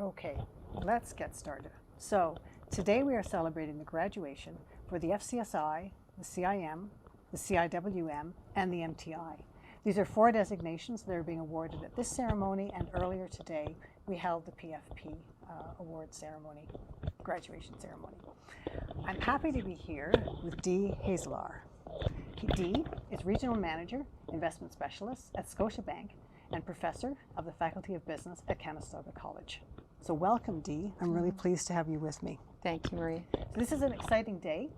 Okay, let's get started. So today we are celebrating the graduation for the FCSI, the CIM, the CIWM, and the MTI. These are 4 designations that are being awarded at this ceremony, and earlier today we held the PFP award ceremony, graduation ceremony. I'm happy to be here with Dee Hazelar. Dee is Regional Manager, Investment Specialist at Scotiabank and Professor of the Faculty of Business at Conestoga College. So welcome, Dee. I'm really pleased to have you with me. Thank you, Marie. So this is an exciting day.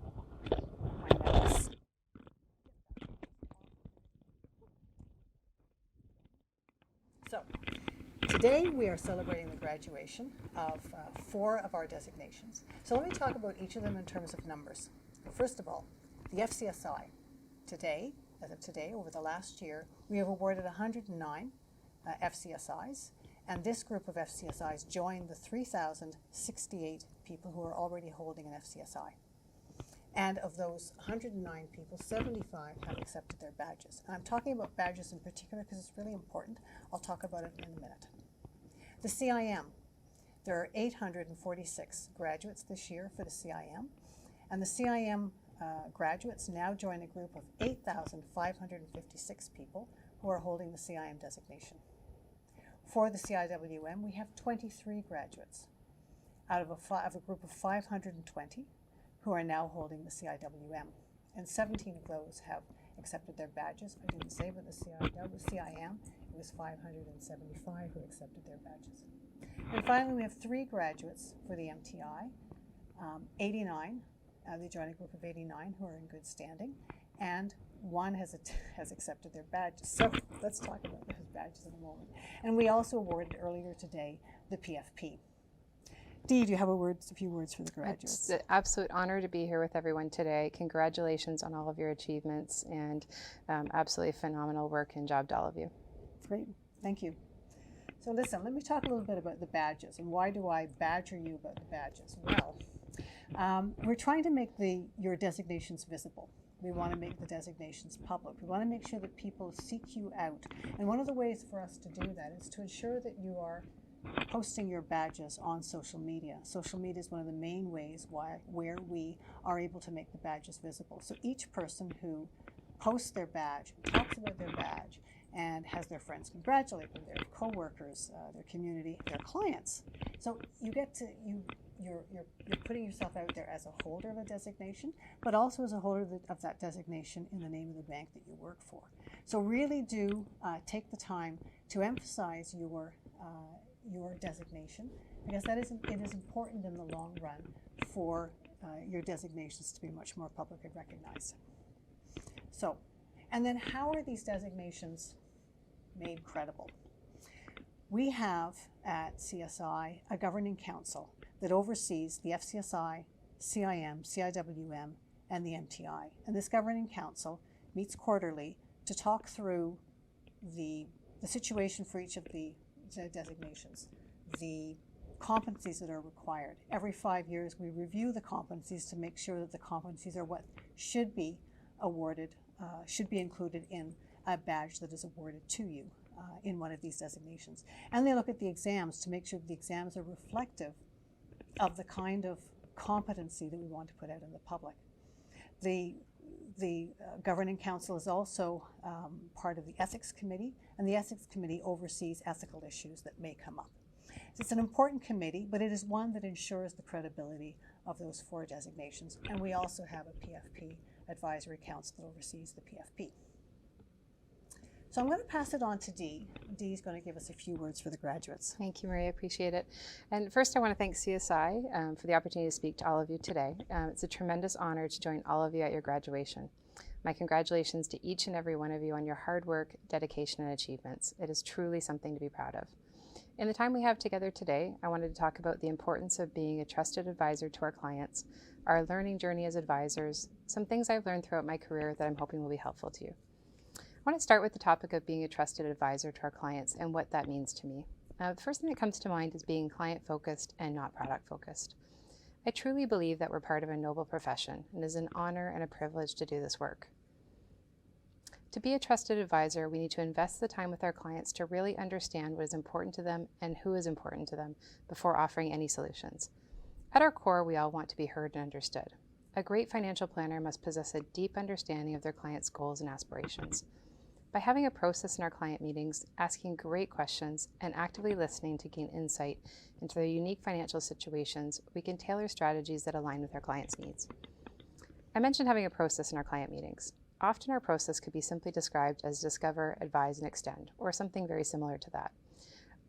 So today we are celebrating the graduation of 4 of our designations. So let me talk about each of them in terms of numbers. First of all, the FCSI. Today, as of today, over the last year, we have awarded 109 FCSIs, and this group of FCSIs joined the 3,068 people who are already holding an FCSI. And of those 109 people, 75 have accepted their badges. And I'm talking about badges in particular because it's really important. I'll talk about it in a minute. The CIM. There are 846 graduates this year for the CIM, and the CIM graduates now join a group of 8,556 people who are holding the CIM designation. For the CIWM, we have 23 graduates out of a group of 520 who are now holding the CIWM, and 17 of those have accepted their badges. I didn't say, but the CIM, it was 575 who accepted their badges. And finally, we have 3 graduates for the MTI, 89. They join a group of 89 who are in good standing, and 1 has accepted their badges. So let's talk about those badges in a moment. And we also awarded earlier today the PFP. Dee, do you have a few words for the graduates? It's an absolute honor to be here with everyone today. Congratulations on all of your achievements, and absolutely phenomenal work and job to all of you. Great, thank you. So listen, let me talk a little bit about the badges, and why do I badger you about the badges? Well, we're trying to make your designations visible. We want to make the designations public. We want to make sure that people seek you out. And one of the ways for us to do that is to ensure that you are posting your badges on social media. Social media is one of the main ways where we are able to make the badges visible. So each person who posts their badge, talks about their badge, and has their friends congratulate them, their coworkers, their community, their clients. So you're putting yourself out there as a holder of a designation, but also as a holder of that designation in the name of the bank that you work for. So really do take the time to emphasize your designation, because it is important in the long run for your designations to be much more publicly recognized. So, and then how are these designations made credible? We have at CSI a governing council that oversees the FCSI, CIM, CIWM, and the MTI. And this governing council meets quarterly to talk through the situation for each of the designations, the competencies that are required. Every 5 years we review the competencies to make sure that the competencies are what should be awarded, should be included in a badge that is awarded to you in one of these designations. And they look at the exams to make sure that the exams are reflective of the kind of competency that we want to put out in the public. The Governing Council is also part of the Ethics Committee, and the Ethics Committee oversees ethical issues that may come up. So it's an important committee, but it is one that ensures the credibility of those 4 designations. And we also have a PFP Advisory Council that oversees the PFP. So I'm going to pass it on to Dee. Dee is going to give us a few words for the graduates. Thank you, Marie. I appreciate it. And first, I want to thank CSI for the opportunity to speak to all of you today. It's a tremendous honor to join all of you at your graduation. My congratulations to each and every one of you on your hard work, dedication, and achievements. It is truly something to be proud of. In the time we have together today, I wanted to talk about the importance of being a trusted advisor to our clients, our learning journey as advisors, some things I've learned throughout my career that I'm hoping will be helpful to you. I want to start with the topic of being a trusted advisor to our clients and what that means to me. The first thing that comes to mind is being client-focused and not product-focused. I truly believe that we're part of a noble profession, and it is an honor and a privilege to do this work. To be a trusted advisor, we need to invest the time with our clients to really understand what is important to them and who is important to them before offering any solutions. At our core, we all want to be heard and understood. A great financial planner must possess a deep understanding of their clients' goals and aspirations. By having a process in our client meetings, asking great questions, and actively listening to gain insight into their unique financial situations, we can tailor strategies that align with our clients' needs. I mentioned having a process in our client meetings. Often our process could be simply described as discover, advise, and extend, or something very similar to that.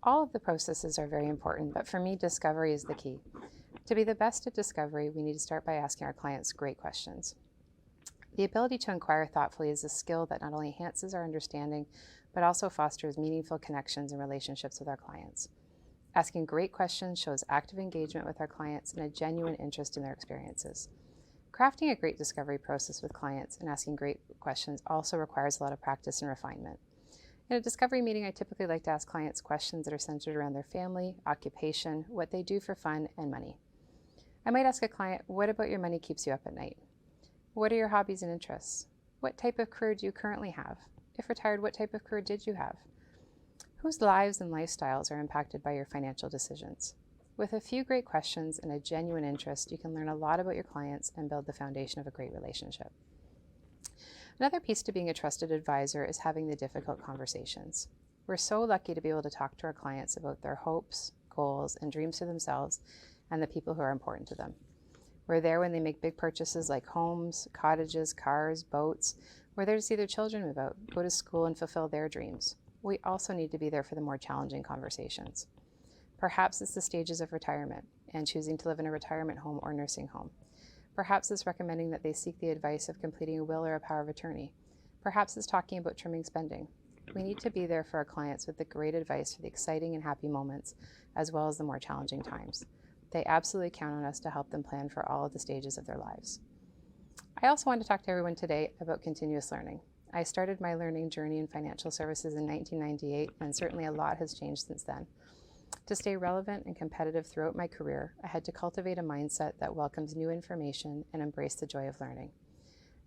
All of the processes are very important, but for me, discovery is the key. To be the best at discovery, we need to start by asking our clients great questions. The ability to inquire thoughtfully is a skill that not only enhances our understanding, but also fosters meaningful connections and relationships with our clients. Asking great questions shows active engagement with our clients and a genuine interest in their experiences. Crafting a great discovery process with clients and asking great questions also requires a lot of practice and refinement. In a discovery meeting, I typically like to ask clients questions that are centered around their family, occupation, what they do for fun, and money. I might ask a client, what about your money keeps you up at night? What are your hobbies and interests? What type of career do you currently have? If retired, what type of career did you have? Whose lives and lifestyles are impacted by your financial decisions? With a few great questions and a genuine interest, you can learn a lot about your clients and build the foundation of a great relationship. Another piece to being a trusted advisor is having the difficult conversations. We're so lucky to be able to talk to our clients about their hopes, goals, and dreams for themselves and the people who are important to them. We're there when they make big purchases like homes, cottages, cars, boats. We're there to see their children move out, go to school, and fulfill their dreams. We also need to be there for the more challenging conversations. Perhaps it's the stages of retirement and choosing to live in a retirement home or nursing home. Perhaps it's recommending that they seek the advice of completing a will or a power of attorney. Perhaps it's talking about trimming spending. We need to be there for our clients with the great advice for the exciting and happy moments, as well as the more challenging times. They absolutely count on us to help them plan for all of the stages of their lives. I also want to talk to everyone today about continuous learning. I started my learning journey in financial services in 1998, and certainly a lot has changed since then. To stay relevant and competitive throughout my career, I had to cultivate a mindset that welcomes new information and embrace the joy of learning.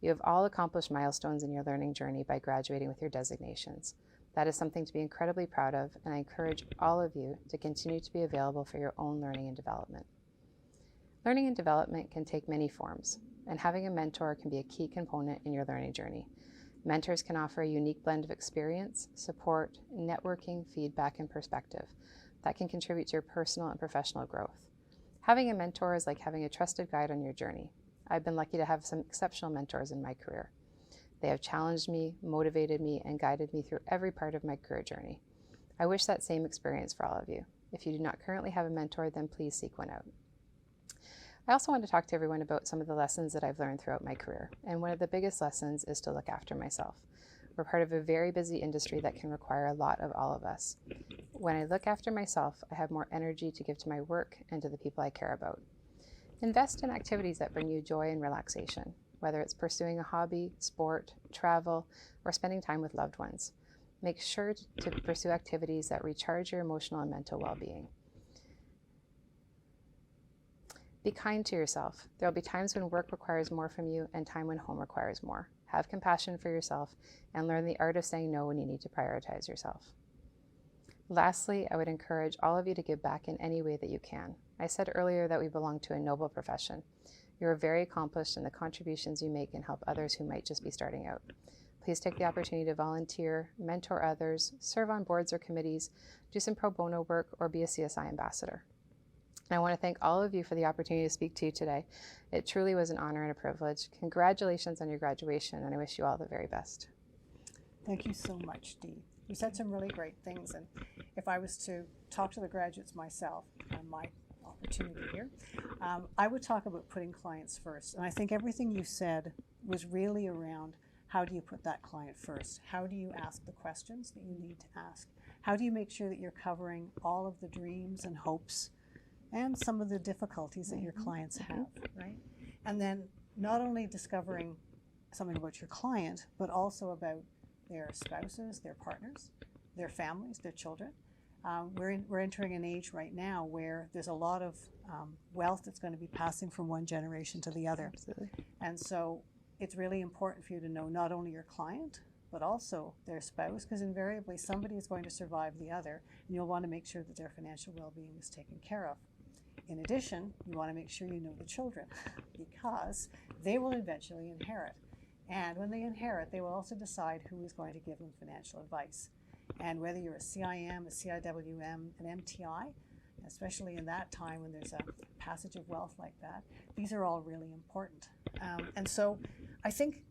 You have all accomplished milestones in your learning journey by graduating with your designations. That is something to be incredibly proud of, and I encourage all of you to continue to be available for your own learning and development. Learning and development can take many forms, and having a mentor can be a key component in your learning journey. Mentors can offer a unique blend of experience, support, networking, feedback, and perspective that can contribute to your personal and professional growth. Having a mentor is like having a trusted guide on your journey. I've been lucky to have some exceptional mentors in my career. They have challenged me, motivated me, and guided me through every part of my career journey. I wish that same experience for all of you. If you do not currently have a mentor, then please seek one out. I also want to talk to everyone about some of the lessons that I've learned throughout my career, and one of the biggest lessons is to look after myself. We're part of a very busy industry that can require a lot of all of us. When I look after myself, I have more energy to give to my work and to the people I care about. Invest in activities that bring you joy and relaxation, whether it's pursuing a hobby, sport, travel, or spending time with loved ones. Make sure to pursue activities that recharge your emotional and mental well-being. Be kind to yourself. There will be times when work requires more from you and time when home requires more. Have compassion for yourself and learn the art of saying no when you need to prioritize yourself. Lastly, I would encourage all of you to give back in any way that you can. I said earlier that we belong to a noble profession. You are very accomplished, and the contributions you make can help others who might just be starting out. Please take the opportunity to volunteer, mentor others, serve on boards or committees, do some pro bono work, or be a CSI ambassador. And I want to thank all of you for the opportunity to speak to you today. It truly was an honor and a privilege. Congratulations on your graduation, and I wish you all the very best. Thank you so much, Dee. You said some really great things, and if I was to talk to the graduates myself, my opportunity here, I would talk about putting clients first. And I think everything you said was really around how do you put that client first? How do you ask the questions that you need to ask? How do you make sure that you're covering all of the dreams and hopes and some of the difficulties that your clients have, right? And then not only discovering something about your client, but also about their spouses, their partners, their families, their children. We're entering an age right now where there's a lot of wealth that's going to be passing from one generation to the other. Absolutely. And so it's really important for you to know not only your client, but also their spouse, because invariably somebody is going to survive the other, and you'll want to make sure that their financial well-being is taken care of. In addition, you want to make sure you know the children, because they will eventually inherit. And when they inherit, they will also decide who is going to give them financial advice. And whether you're a CIM, a CIWM, an MTI, especially in that time when there's a passage of wealth like that, these are all really important. And so I think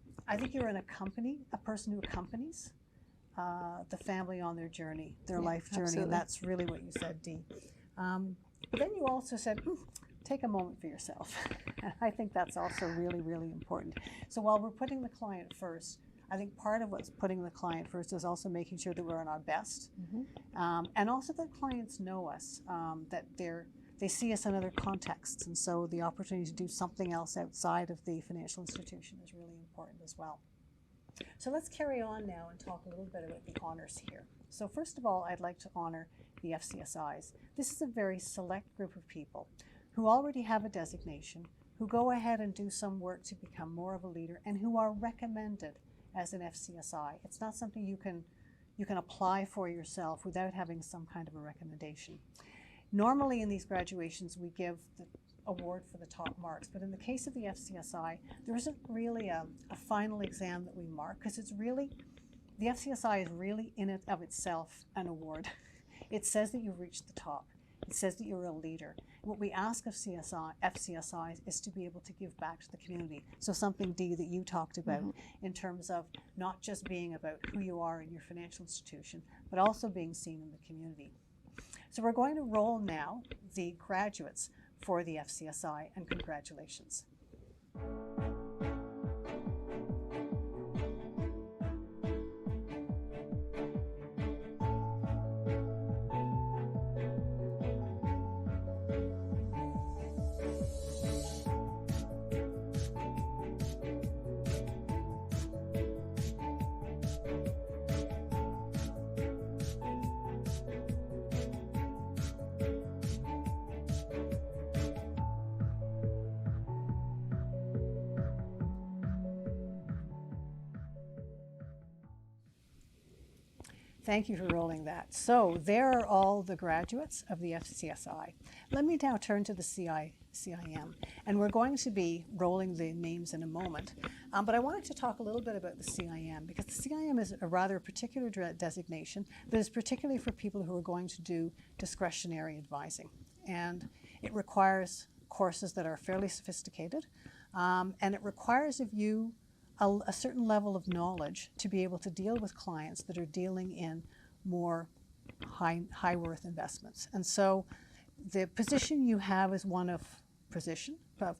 you're in a person who accompanies the family on their journey, their life journey, absolutely. and that's really what you said, Dee. But then you also said, take a moment for yourself. And I think that's also really, really important. So while we're putting the client first, I think part of what's putting the client first is also making sure that we're on our best. And also that clients know us, that they see us in other contexts. And so the opportunity to do something else outside of the financial institution is really important as well. So let's carry on now and talk a little bit about the honors here. So first of all, I'd like to honor the FCSIs. This is a very select group of people who already have a designation, who go ahead and do some work to become more of a leader, and who are recommended as an FCSI. It's not something you can apply for yourself without having some kind of a recommendation. Normally in these graduations we give the award for the top marks, but in the case of the FCSI, there isn't really a final exam that we mark, because it's really, the FCSI is really in and of itself an award. It says that you've reached the top. It says that you're a leader. What we ask of FCSIs is to be able to give back to the community. So something, Dee, that you talked about in terms of not just being about who you are in your financial institution, but also being seen in the community. So we're going to roll now the graduates for the FCSI, and congratulations. Thank you for rolling that. So there are all the graduates of the FCSI. Let me now turn to the CIM, and we're going to be rolling the names in a moment. But I wanted to talk a little bit about the CIM, because the CIM is a rather particular designation that is particularly for people who are going to do discretionary advising. And it requires courses that are fairly sophisticated, and it requires of you a certain level of knowledge to be able to deal with clients that are dealing in more high worth investments. And so the position you have is one of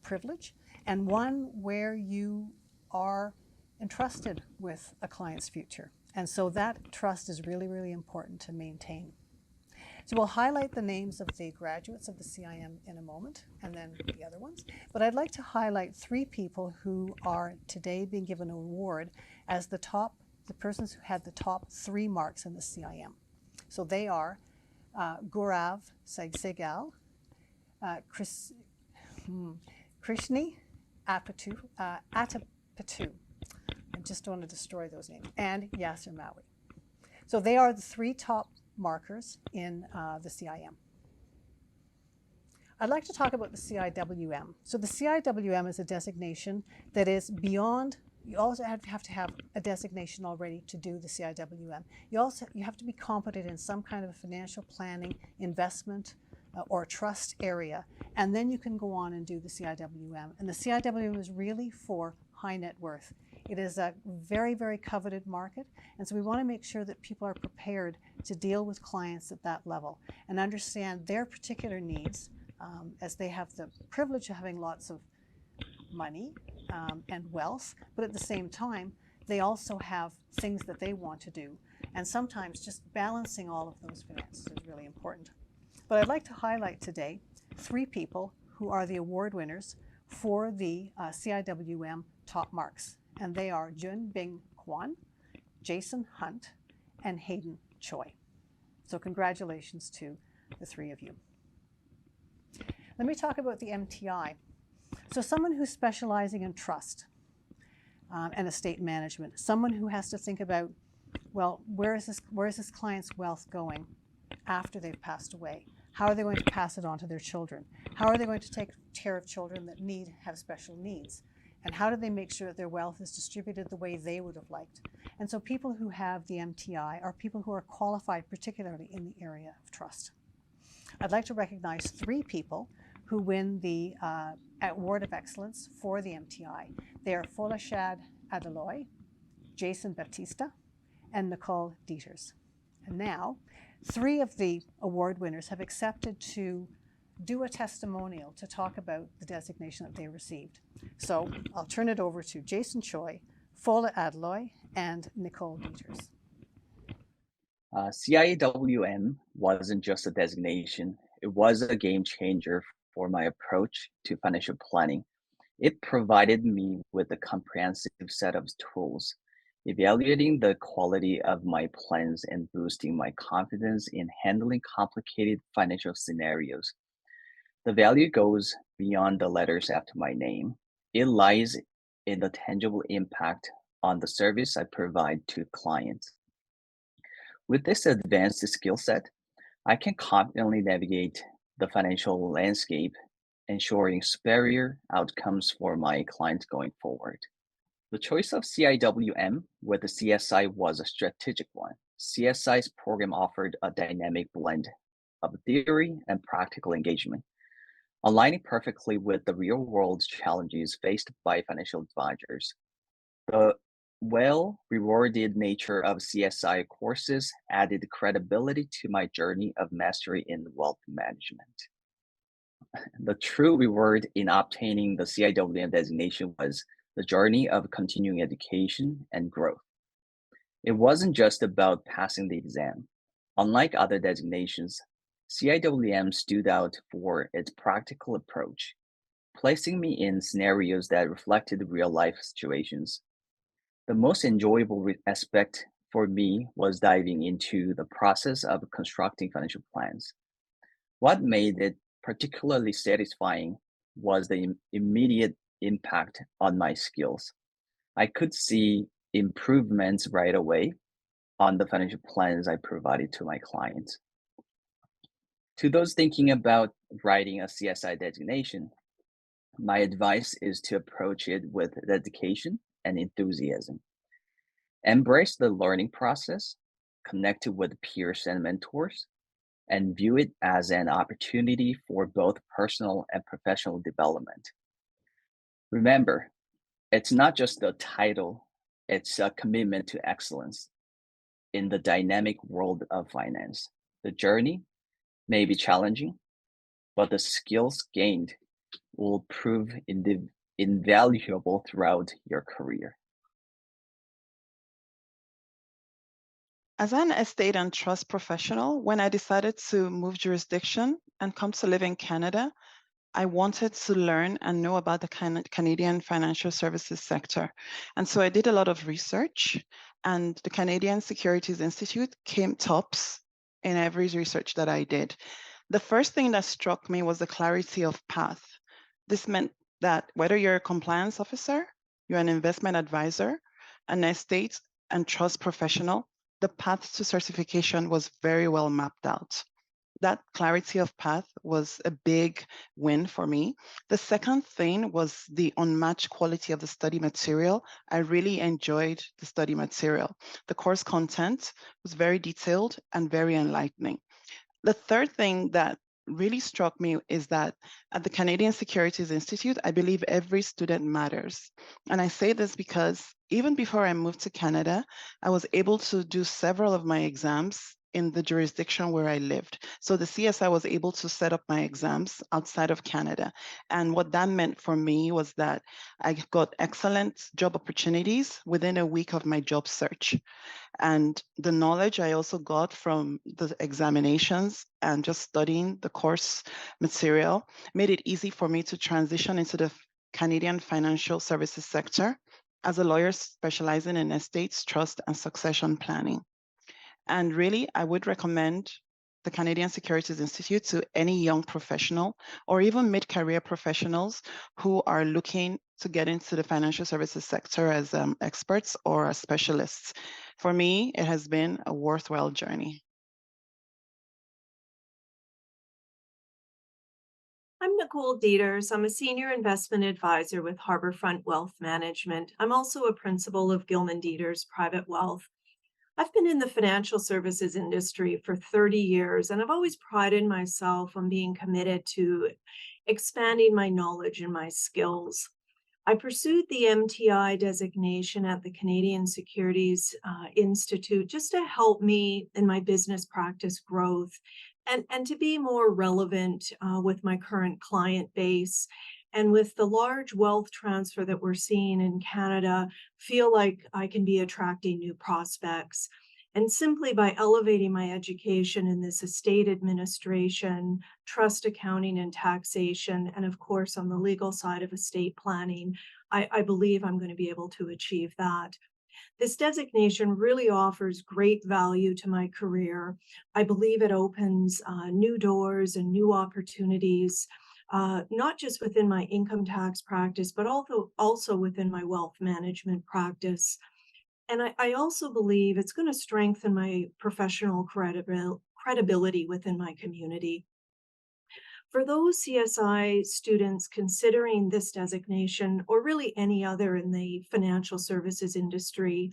privilege, and one where you are entrusted with a client's future. And so that trust is really, really important to maintain. So we'll highlight the names of the graduates of the CIM in a moment, and then the other ones. But I'd like to highlight 3 people who are today being given an award as the persons who had the top 3 marks in the CIM. So they are Gaurav Saigal, Krishni Atapatu. I just want to destroy those names, and Yasser Maui. So they are the 3 top markers in the CIM. I'd like to talk about the CIWM. So the CIWM is a designation that is beyond, you also have to have a designation already to do the CIWM. You have to be competent in some kind of financial planning, investment, or trust area, and then you can go on and do the CIWM. And the CIWM is really for high net worth. It is a very, very coveted market, and so we want to make sure that people are prepared to deal with clients at that level and understand their particular needs, as they have the privilege of having lots of money and wealth, but at the same time, they also have things that they want to do. And sometimes just balancing all of those finances is really important. But I'd like to highlight today 3 people who are the award winners for the CIWM top marks. And they are Jun Bing Kwan, Jason Hunt, and Hayden Choi. So congratulations to the 3 of you. Let me talk about the MTI. So someone who's specializing in trust. and estate management. Someone who has to think about, well, where is this client's wealth going after they've passed away? How are they going to pass it on to their children? How are they going to take care of children that have special needs? And how do they make sure that their wealth is distributed the way they would have liked? And so people who have the MTI are people who are qualified, particularly in the area of trust. I'd like to recognize 3 people who win the Award of Excellence for the MTI. They are Folashad Adeloy, Jason Batista, and Nicole Dieters. And now, 3 of the award winners have accepted to do a testimonial to talk about the designation that they received. So I'll turn it over to Jason Choi, Fola Adeloy, and Nicole Dieters. CIWM wasn't just a designation, it was a game changer for my approach to financial planning. It provided me with a comprehensive set of tools, evaluating the quality of my plans and boosting my confidence in handling complicated financial scenarios. The value goes beyond the letters after my name. It lies in the tangible impact on the service I provide to clients. With this advanced skill set, I can confidently navigate the financial landscape, ensuring superior outcomes for my clients going forward. The choice of CIWM with the CSI was a strategic one. CSI's program offered a dynamic blend of theory and practical engagement, aligning perfectly with the real-world challenges faced by financial advisors. The well-rewarded nature of CSI courses added credibility to my journey of mastery in wealth management. The true reward in obtaining the CIWM designation was the journey of continuing education and growth. It wasn't just about passing the exam. Unlike other designations, CIWM stood out for its practical approach, placing me in scenarios that reflected real-life situations. The most enjoyable aspect for me was diving into the process of constructing financial plans. What made it particularly satisfying was the immediate impact on my skills. I could see improvements right away on the financial plans I provided to my clients. To those thinking about writing a CSI designation, my advice is to approach it with dedication and enthusiasm. Embrace the learning process, connect with peers and mentors, and view it as an opportunity for both personal and professional development. Remember, it's not just a title, it's a commitment to excellence in the dynamic world of finance. The journey may be challenging, but the skills gained will prove invaluable throughout your career. As an estate and trust professional, when I decided to move jurisdiction and come to live in Canada, I wanted to learn and know about the Canadian financial services sector. And so I did a lot of research, and the Canadian Securities Institute came tops in every research that I did. The first thing that struck me was the clarity of path. This meant that whether you're a compliance officer, you're an investment advisor, an estate and trust professional, the path to certification was very well mapped out. That clarity of path was a big win for me. The second thing was the unmatched quality of the study material. I really enjoyed the study material. The course content was very detailed and very enlightening. The third thing that really struck me is that at the Canadian Securities Institute, I believe every student matters. And I say this because even before I moved to Canada, I was able to do several of my exams in the jurisdiction where I lived. So the CSI was able to set up my exams outside of Canada. And what that meant for me was that I got excellent job opportunities within a week of my job search. And the knowledge I also got from the examinations and just studying the course material made it easy for me to transition into the Canadian financial services sector as a lawyer specializing in estates, trust, and succession planning. And really, I would recommend the Canadian Securities Institute to any young professional or even mid-career professionals who are looking to get into the financial services sector as experts or as specialists. For me, it has been a worthwhile journey. I'm Nicole Dieters. I'm a senior investment advisor with Harborfront Wealth Management. I'm also a principal of Gilman Dieters Private Wealth. I've been in the financial services industry for 30 years, and I've always prided myself on being committed to expanding my knowledge and my skills. I pursued the MTI designation at the Canadian Securities Institute just to help me in my business practice growth and to be more relevant with my current client base. And with the large wealth transfer that we're seeing in Canada, feel like I can be attracting new prospects. And simply by elevating my education in this estate administration, trust accounting and taxation, and of course on the legal side of estate planning, I believe I'm going to be able to achieve that. This designation really offers great value to my career. I believe it opens new doors and new opportunities, not just within my income tax practice, but also within my wealth management practice. And I also believe it's going to strengthen my professional credibility within my community. For those CSI students considering this designation, or really any other in the financial services industry,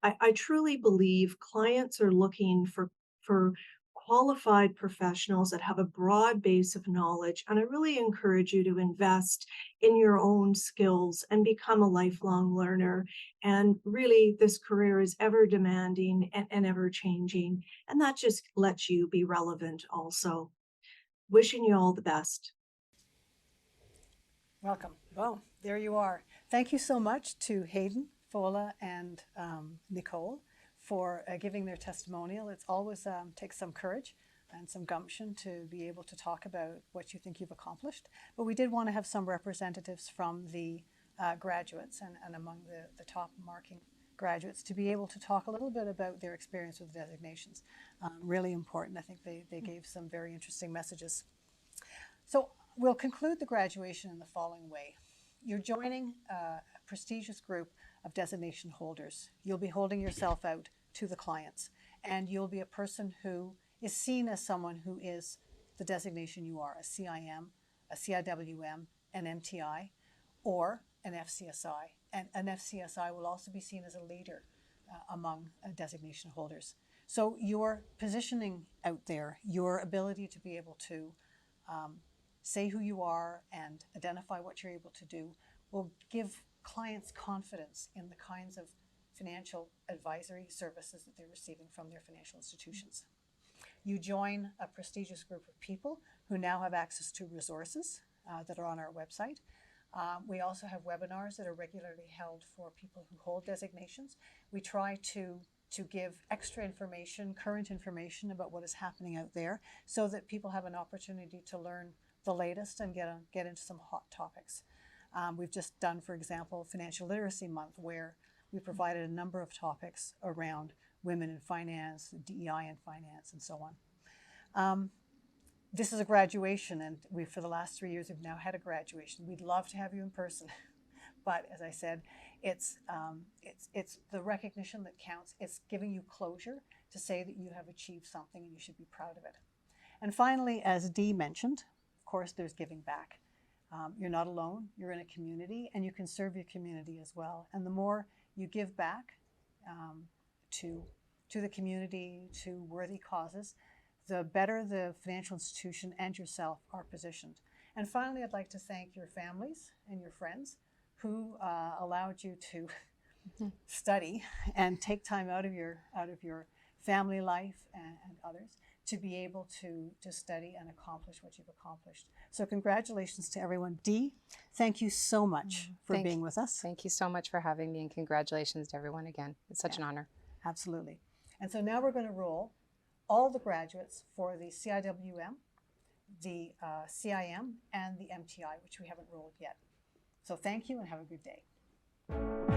I truly believe clients are looking for qualified professionals that have a broad base of knowledge. And I really encourage you to invest in your own skills and become a lifelong learner. And really, this career is ever demanding and ever changing. And that just lets you be relevant also. Wishing you all the best. Welcome. Well, there you are. Thank you so much to Hayden, Fola, and Nicole for giving their testimonial. It's always takes some courage and some gumption to be able to talk about what you think you've accomplished. But we did want to have some representatives from the graduates and among the top marking graduates to be able to talk a little bit about their experience with the designations. Really important. I think they gave some very interesting messages. So we'll conclude the graduation in the following way. You're joining a prestigious group of designation holders. You'll be holding yourself out to the clients, and you'll be a person who is seen as someone who is the designation you are, a CIM, a CIWM, an MTI, or an FCSI. And an FCSI will also be seen as a leader among designation holders. So your positioning out there, your ability to be able to say who you are and identify what you're able to do will give clients confidence in the kinds of financial advisory services that they're receiving from their financial institutions. You join a prestigious group of people who now have access to resources that are on our website. We also have webinars that are regularly held for people who hold designations. We try to give extra information, current information about what is happening out there so that people have an opportunity to learn the latest and get into some hot topics. We've just done, for example, Financial Literacy Month, where we provided a number of topics around women in finance, DEI in finance, and so on. This is a graduation, and for the last 3 years, we've now had a graduation. We'd love to have you in person, but as I said, it's the recognition that counts. It's giving you closure to say that you have achieved something and you should be proud of it. And finally, as Dee mentioned, of course, there's giving back. You're not alone, you're in a community, and you can serve your community as well. And the more you give back to the community, to worthy causes, the better the financial institution and yourself are positioned. And finally, I'd like to thank your families and your friends who allowed you to study and take time out of your family life and others to be able to study and accomplish what you've accomplished. So congratulations to everyone. Dee, thank you so much for being with us. Thank you so much for having me, and congratulations to everyone again. It's such an honor. Absolutely. And so now we're going to roll all the graduates for the CIWM, the CIM, and the MTI, which we haven't rolled yet. So thank you and have a good day.